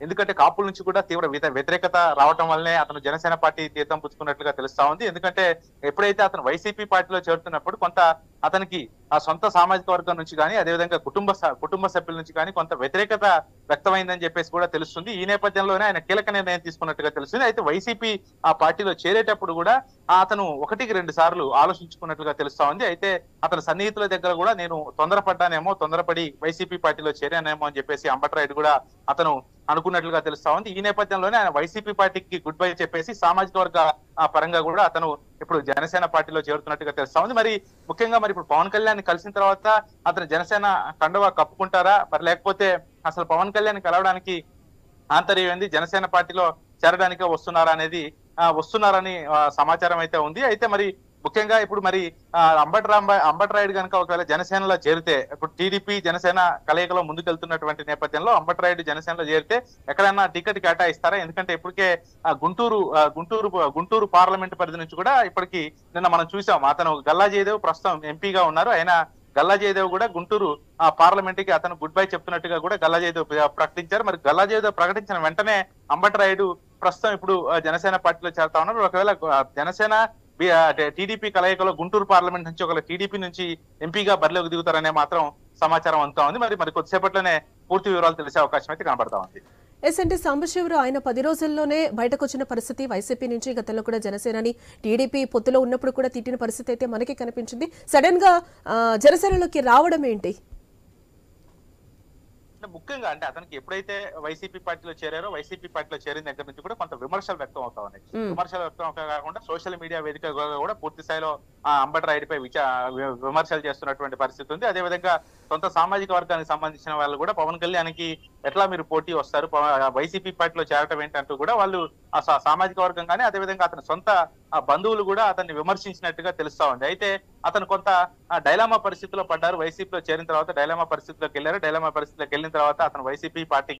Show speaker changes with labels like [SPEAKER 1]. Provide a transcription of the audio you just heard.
[SPEAKER 1] ఎందుకంటే కాపుల నుంచి కూడా తీవ్ర వ్యతిరేకత రావటం వల్లనే అతను జనసేన పార్టీ తీర్థం పుచ్చుకున్నట్లుగా తెలుస్తా ఉంది. ఎందుకంటే ఎప్పుడైతే అతను వైసీపీ పార్టీలో చేరుతున్నప్పుడు కొంత అతనికి ఆ సొంత సామాజిక వర్గం నుంచి కానీ అదేవిధంగా కుటుంబ సభ్యుల నుంచి కానీ కొంత వ్యతిరేకత వ్యక్తమైందని చెప్పేసి కూడా తెలుస్తుంది. ఈ నేపథ్యంలోనే ఆయన కీలక నిర్ణయం తీసుకున్నట్టుగా తెలుస్తుంది. అయితే వైసీపీ ఆ పార్టీలో చేరేటప్పుడు కూడా అతను 1-2 సార్లు ఆలోచించుకున్నట్లుగా తెలుస్తా ఉంది. అయితే అతని సన్నిహితుల దగ్గర కూడా నేను తొందరపడి వైసీపీ పార్టీలో చేరానేమో అని చెప్పేసి అంబటరాయుడు కూడా అతను అనుకున్నట్లుగా తెలుస్తా ఉంది. ఈ నేపథ్యంలోనే ఆయన వైసీపీ పార్టీకి గుడ్ బై చెప్పేసి సామాజిక వర్గ పరంగా కూడా అతను ఇప్పుడు జనసేన పార్టీలో చేరుతున్నట్టుగా తెలుస్తా ఉంది. మరి ముఖ్యంగా మరి ఇప్పుడు పవన్ కళ్యాణ్ కలిసిన తర్వాత అతను జనసేన కండువా కప్పుకుంటారా, మరి లేకపోతే అసలు పవన్ కళ్యాణ్ కలవడానికి ఆంతర్యం ఏంది, జనసేన పార్టీలో చేరడానికే వస్తున్నారని సమాచారం అయితే ఉంది. అయితే మరి ముఖ్యంగా ఇప్పుడు మరి అంబటరాయుడు కనుక ఒకవేళ జనసేనలో చేరితే, ఇప్పుడు టీడీపీ జనసేన కలయికలో ముందుకెళ్తున్నటువంటి నేపథ్యంలో అంబటరాయుడు జనసేనలో చేరితే ఎక్కడైనా టికెట్ కేటాయిస్తారా? ఎందుకంటే ఇప్పటికే గుంటూరు పార్లమెంట్ పరిధి నుంచి కూడా ఇప్పటికి నిన్న మనం చూసాం, అతను గల్లా జయదేవ్ ప్రస్తుతం ఎంపీగా ఉన్నారు. ఆయన గల్లా జయదేవ్ కూడా గుంటూరు పార్లమెంట్ కి అతను గుడ్ బై చెప్తున్నట్టుగా కూడా గల్లా జయదేవ్ ప్రకటించారు. మరి గల్లా జయదేవ్ ప్రకటించిన వెంటనే అంబటరాయుడు ప్రస్తుతం ఇప్పుడు జనసేన పార్టీలో చేరుతా ఉన్నారు. ఒకవేళ జనసేన టీడీపీ కలయికలో గుంటూరు పార్లమెంట్ నుంచి ఒకవేళ టీడీపీ నుంచి ఎంపీగా బరిలోకి దిగుతారనే మాత్రం సమాచారం అందుతా ఉంది. మరి కొద్దిసేపట్లోనే పూర్తి వివరాలు తెలిసే అవకాశం అయితే కనబడతా ఉంది.
[SPEAKER 2] అంటే సాంబశివరావు ఆయన 10 రోజుల్లోనే బయటకు వచ్చిన పరిస్థితి, వైసీపీ నుంచి గతంలో కూడా జనసేనని టీడీపీ పొత్తులో ఉన్నప్పుడు కూడా తిట్టిన పరిస్థితి అయితే మనకి కనిపించింది. సడన్ గా జనసేనలోకి రావడం ఏంటి?
[SPEAKER 1] ముఖ్యంగా అంటే అతనికి ఎప్పుడైతే వైసీపీ పార్టీలో చేరిన దగ్గర నుంచి కూడా కొంత విమర్శలు వ్యక్తం అవుతా ఉన్నాయి. విమర్శలు వ్యక్తం అవుతా కాకుండా సోషల్ మీడియా వేదిక కూడా పూర్తి స్థాయిలో అంబటరాయుడిపై విమర్శలు చేస్తున్నటువంటి పరిస్థితి ఉంది. అదేవిధంగా సొంత సామాజిక వర్గానికి సంబంధించిన వాళ్ళు కూడా పవన్ కళ్యాణ్కి ఎట్లా మీరు పోటీ వస్తారు, వైసీపీ పార్టీలో చేరటం ఏంటంటూ కూడా వాళ్ళు ఆ సామాజిక వర్గం కానీ అదేవిధంగా అతని సొంత బంధువులు కూడా అతన్ని విమర్శించినట్టుగా తెలుస్తా ఉంది. అయితే అతను కొంత డైలామా పరిస్థితిలో పడ్డారు. వైసీపీలో చేరిన తర్వాత డైలామా పరిస్థితిలోకి వెళ్ళారు. డైలామా పరిస్థితిలోకి వెళ్ళిన తర్వాత అతను వైసీపీ పార్టీ